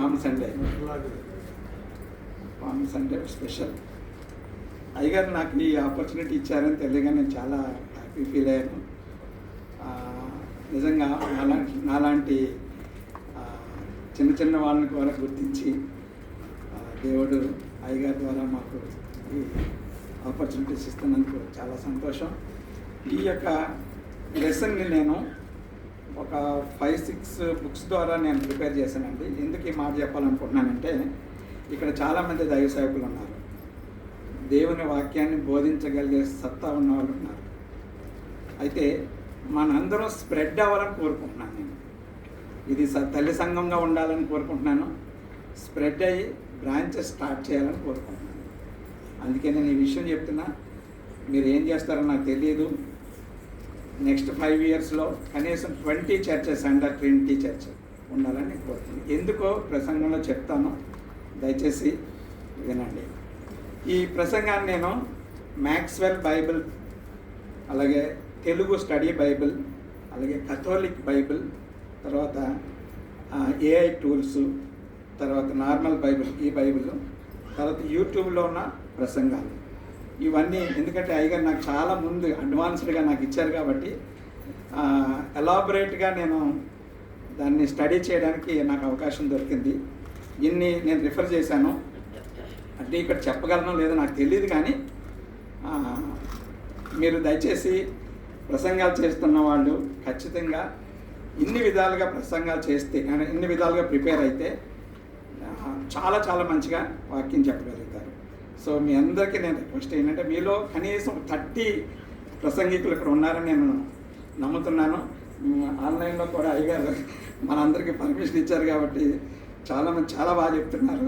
Palm Sunday special. అయ్యగారు నాకు ఈ ఆపర్చునిటీ ఇచ్చారని తెలియగా నేను చాలా హ్యాపీ ఫీల్ అయ్యాను. నిజంగా నాలాంటి చిన్న చిన్న వాళ్ళని కూడా గుర్తించి దేవుడు అయ్యగారి ద్వారా మాకు ఈ ఆపర్చునిటీస్ ఇస్తున్నందుకు చాలా సంతోషం. ఈ యొక్క లెసన్ని నేను ఒక 5-6 బుక్స్ ద్వారా నేను ప్రిపేర్ చేశానండి. ఎందుకు ఈ మాట చెప్పాలనుకుంటున్నానంటే, ఇక్కడ చాలామంది దైవ సేవకులు ఉన్నారు, దేవుని వాక్యాన్ని బోధించగలిగే సత్తా ఉన్న వాళ్ళు ఉన్నారు. అయితే మనందరం స్ప్రెడ్ అవ్వాలని కోరుకుంటున్నాను. నేను ఇది తల్లి సంఘంగా ఉండాలని కోరుకుంటున్నాను. స్ప్రెడ్ అయ్యి బ్రాంచెస్ స్టార్ట్ చేయాలని కోరుకుంటున్నాను. అందుకే నేను ఈ విషయం చెప్తున్నా. మీరు ఏం చేస్తారో నాకు తెలియదు. నెక్స్ట్ 5 ఇయర్స్లో కనీసం 20 చర్చెస్ అండర్ ట్రినిటీ చర్చ్ ఉండాలని నేను కోరుతున్నాను. ఎందుకో ప్రసంగంలో చెప్తాను, దయచేసి వినండి. ఈ ప్రసంగాన్ని నేను మ్యాక్స్వెల్ బైబిల్, అలాగే తెలుగు స్టడీ బైబిల్, అలాగే కథోలిక్ బైబిల్, తర్వాత ఏఐ టూల్స్, తర్వాత నార్మల్ బైబిల్, ఈ బైబిల్, తర్వాత యూట్యూబ్లో ఉన్న ప్రసంగాలు, ఇవన్నీ ఎందుకంటే అయ్యగారు నాకు చాలా ముందు అడ్వాన్స్డ్గా నాకు ఇచ్చారు కాబట్టి ఎలాబొరేట్గా నేను దాన్ని స్టడీ చేయడానికి నాకు అవకాశం దొరికింది. ఇన్ని నేను రిఫర్ చేశాను. అంటే ఇక్కడ చెప్పగలను లేదో నాకు తెలియదు, కానీ మీరు దయచేసి ప్రసంగాలు చేస్తున్న వాళ్ళు ఖచ్చితంగా ఇన్ని విధాలుగా ప్రసంగాలు చేస్తే, ఇన్ని విధాలుగా ప్రిపేర్ అయితే చాలా చాలా మంచిగా వాక్యం చెప్పగలుగుతారు. సో మీ అందరికీ నేను రిక్వెస్ట్ ఏంటంటే, మీలో కనీసం 30 ప్రసంగికులు ఇక్కడ ఉన్నారని నేను నమ్ముతున్నాను. ఆన్లైన్లో కూడా అయ్యగారు మనందరికీ పర్మిషన్ ఇచ్చారు కాబట్టి చాలామంది చాలా బాగా చెప్తున్నారు.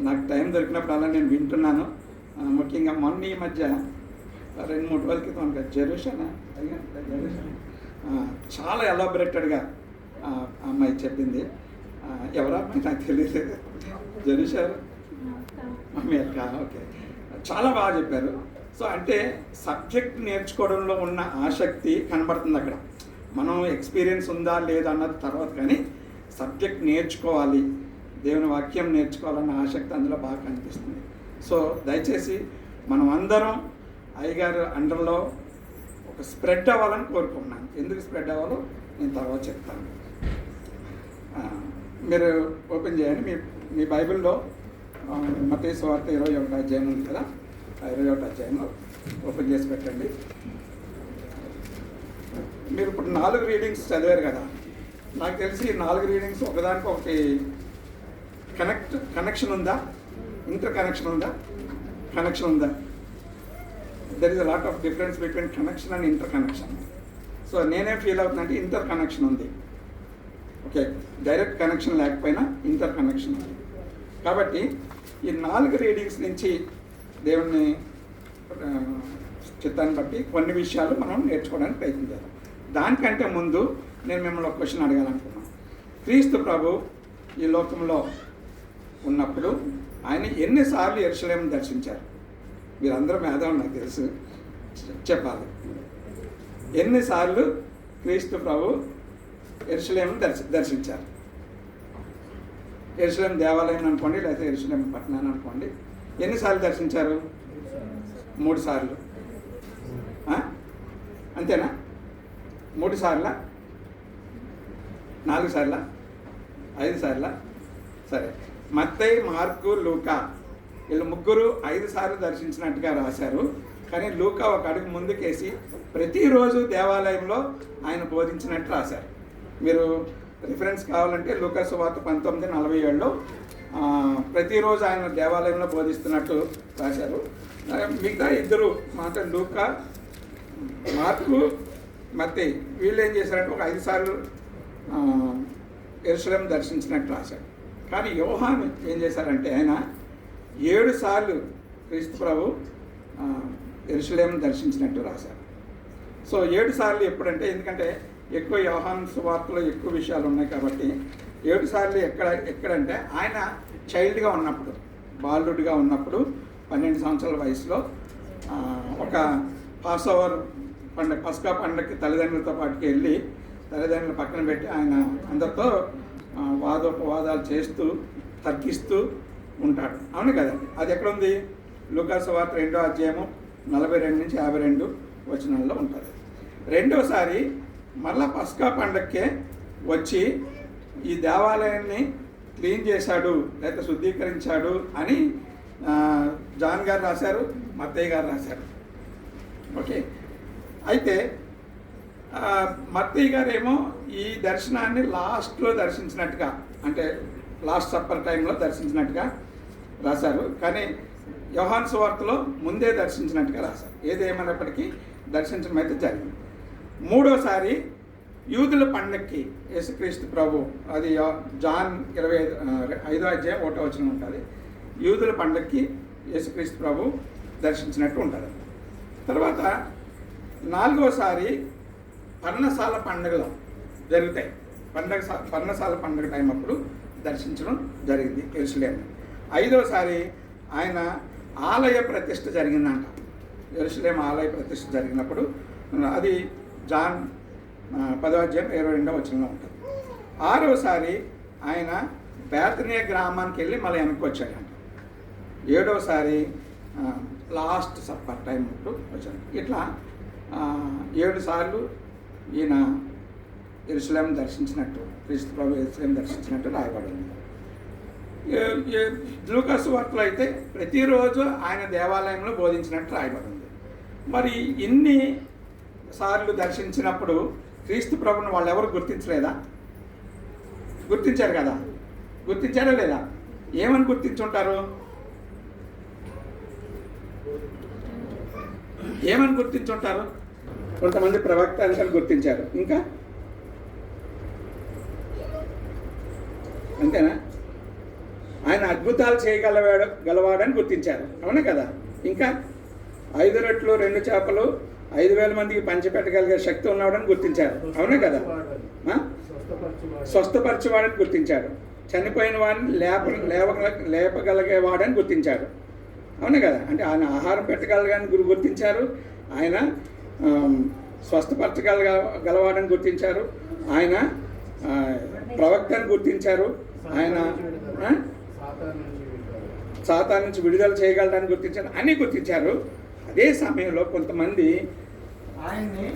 నాకు టైం దొరికినప్పుడు అలా నేను వింటున్నాను. ముఖ్యంగా మొన్న ఈ మధ్య 2-3 రోజుల క్రితం జెరూషనా చాలా ఎలాబొరేటెడ్గా అమ్మాయి చెప్పింది. ఎవరా అమ్మాయి నాకు తెలియదు. జెరూషా మీ అక్క, ఓకే, చాలా బాగా చెప్పారు. సో అంటే సబ్జెక్ట్ నేర్చుకోవడంలో ఉన్న ఆసక్తి కనబడుతుంది అక్కడ. మనం ఎక్స్పీరియన్స్ ఉందా లేదా అన్నది తర్వాత, కానీ సబ్జెక్ట్ నేర్చుకోవాలి, దేవుని వాక్యం నేర్చుకోవాలన్న ఆసక్తి అందులో బాగా కనిపిస్తుంది. సో దయచేసి మనం అందరం అయ్యగారు అండర్లో ఒక స్ప్రెడ్ అవ్వాలని కోరుకుంటున్నాను. ఎందుకు స్ప్రెడ్ అవ్వాలో నేను తర్వాత చెప్తాను. మీరు ఓపెన్ చేయండి మీ బైబిల్లో. మత్తయి సువార్త 21వ అధ్యాయం ఉంది కదా, 21వ అధ్యాయంలో ఓపెన్ చేసి పెట్టండి. మీరు ఇప్పుడు 4 రీడింగ్స్ చదివారు కదా, నాకు తెలిసి 4 రీడింగ్స్ ఒకదానికి ఒకటి కనెక్షన్ ఉందా? ఇంటర్ కనెక్షన్ ఉందా? కనెక్షన్ ఉందా? There is a lot of difference between connection and inter connection. So నేనేం ఫీల్ అవుతుందంటే ఇంటర్ కనెక్షన్ ఉంది. ఓకే, డైరెక్ట్ కనెక్షన్ లేకపోయినా ఇంటర్ కనెక్షన్ ఉంది. కాబట్టి ఈ 4 రీడింగ్స్ నుంచి దేవుని చిత్తాన్ని బట్టి కొన్ని విషయాలు మనం నేర్చుకోవడానికి ప్రయత్నించాలి. దానికంటే ముందు నేను మిమ్మల్ని ఒక క్వశ్చన్ అడగాలనుకున్నాను. క్రీస్తు ప్రభు ఈ లోకంలో ఉన్నప్పుడు ఆయన ఎన్నిసార్లు యెరూషలేమును దర్శించారు? మీరందరూ మేధావులు, నాకు తెలుసు, చెప్పాలి. ఎన్నిసార్లు క్రీస్తు ప్రభు యెరూషలేమును దర్శించారు? యెరూషలేం దేవాలయం అనుకోండి, లేకపోతే యెరూషలేం పట్టణాన్ని అనుకోండి, ఎన్నిసార్లు దర్శించారు? 3 సార్లు. అంతేనా? 3 సార్లా? 4 సార్లా? 5 సార్లా? సరే, మత్తయి, మార్కు, లూకా వీళ్ళు ముగ్గురు 5 సార్లు దర్శించినట్టుగా రాశారు. కానీ లూకా ఒక అడుగు ముందుకేసి ప్రతిరోజు దేవాలయంలో ఆయన బోధించినట్టు రాశారు. మీరు రిఫరెన్స్ కావాలంటే లూకా సువార్త 19:47లో ప్రతిరోజు ఆయన దేవాలయంలో బోధిస్తున్నట్టు రాశారు. మిగతా 2 మాట లూకా, మార్కు, మత్తయి వీళ్ళు ఏం చేశారంటే ఒక 5 సార్లు యెరూషలేం దర్శించినట్టు రాశారు. కానీ యోహాను ఏం చేశారంటే ఆయన 7 సార్లు క్రీస్తు ప్రభు యెరూషలేం దర్శించినట్టు రాశారు. సో 7 సార్లు ఎప్పుడంటే, ఎందుకంటే ఎక్కువ యోహాను సువార్తలో ఎక్కువ విషయాలు ఉన్నాయి కాబట్టి 7 సార్లు ఎక్కడంటే ఆయన చైల్డ్గా ఉన్నప్పుడు, బాలుడిగా ఉన్నప్పుడు 12 సంవత్సరాల వయసులో ఒక పాసోవర్ పండుగ, పస్కా పండుగకి తల్లిదండ్రులతో పాటుకి వెళ్ళి తల్లిదండ్రులు పక్కన పెట్టి ఆయన అందరితో వాదోపవాదాలు చేస్తూ తగ్గిస్తూ ఉంటాడు. అవును కదండి? అది ఎక్కడుంది? లూకాసు వార్త 2వ అధ్యాయము 42 నుంచి 52 వచనాల్లో ఉంటుంది. రెండోసారి మళ్ళా పస్కా పండక్కే వచ్చి ఈ దేవాలయాన్ని క్లీన్ చేశాడు లేకపోతే శుద్ధీకరించాడు అని జాన్ గారు రాశారు, మత్తయ్య గారు రాశారు. ఓకే, అయితే మత్తయ్య గారు ఏమో ఈ దర్శనాన్ని లాస్ట్లో దర్శించినట్టుగా, అంటే లాస్ట్ సప్పర్ టైంలో దర్శించినట్టుగా రాశారు. కానీ యోహాను సువార్తలో ముందే దర్శించినట్టుగా రాశారు. ఏదేమైనప్పటికీ దర్శించడం అయితే జరిగింది. మూడోసారి యూదుల పండక్కి యేసుక్రీస్తు ప్రభు, అది జాన్ 5వ అధ్యాయం 1వ వచనం ఉంటుంది. యూదుల పండక్కి యేసుక్రీస్తు ప్రభు దర్శించినట్టు ఉంటుంది. తర్వాత 4వసారి పర్ణశాల పండుగలు జరుగుతాయి. పర్ణశాల పండుగ టైం అప్పుడు దర్శించడం జరిగింది యెరూషలేము. 5వసారి ఆయన ఆలయ ప్రతిష్ఠ జరిగిందంట. యెరూషలేము ఆలయ ప్రతిష్ఠ జరిగినప్పుడు అది జాన్ 10వ అధ్యాయం 22వ వచనంలో ఉంటుంది. 6వసారి ఆయన బేతనియా గ్రామానికి వెళ్ళి మళ్ళీ వెనక్కి వచ్చాడంట. 7వసారి లాస్ట్ సప్పర్ టైం అప్పుడు వచ్చాడు. ఇట్లా 7 సార్లు ఈయన యెరూషలేం దర్శించినట్టు, క్రీస్తు ప్రభు యెరూషలేం దర్శించినట్టు రాయబడింది. లూకాసు వార్తలో అయితే ప్రతిరోజు ఆయన దేవాలయంలో బోధించినట్టు రాయబడింది. మరి ఇన్ని సార్లు దర్శించినప్పుడు క్రీస్తు ప్రభుని వాళ్ళు ఎవరు గుర్తించలేదా? గుర్తించారు కదా. గుర్తించారా లేదా? ఏమని గుర్తించుంటారు? ఏమని గుర్తించుంటారు? కొంతమంది ప్రవక్త అని గుర్తించారు. ఇంకా అంతేనా? ఆయన అద్భుతాలు చేయగలవాడని గుర్తించారు. అవునా కదా? ఇంకా 5 రొట్టెలు 2 చేపలు 5,000 మందికి పంచిపెట్టగలిగే శక్తి ఉన్నాడని గుర్తించారు. అవునా కదా? స్వస్థపరచేవాడని గుర్తించాడు. చనిపోయిన వాడిని లేపగలిగేవాడని గుర్తించాడు. అవునా కదా? అంటే ఆయన ఆహారం పెట్టగలగాని గుర్తించారు. ఆయన స్వస్థపరచగలవాడని గుర్తించారు. ఆయన ప్రవక్తని గుర్తించారు. ఆయన సాతాను నుంచి విడుదల చేయగలడానికి గుర్తించారు. అన్నీ గుర్తించారు. అదే సమయంలో కొంతమంది ఆయన్ని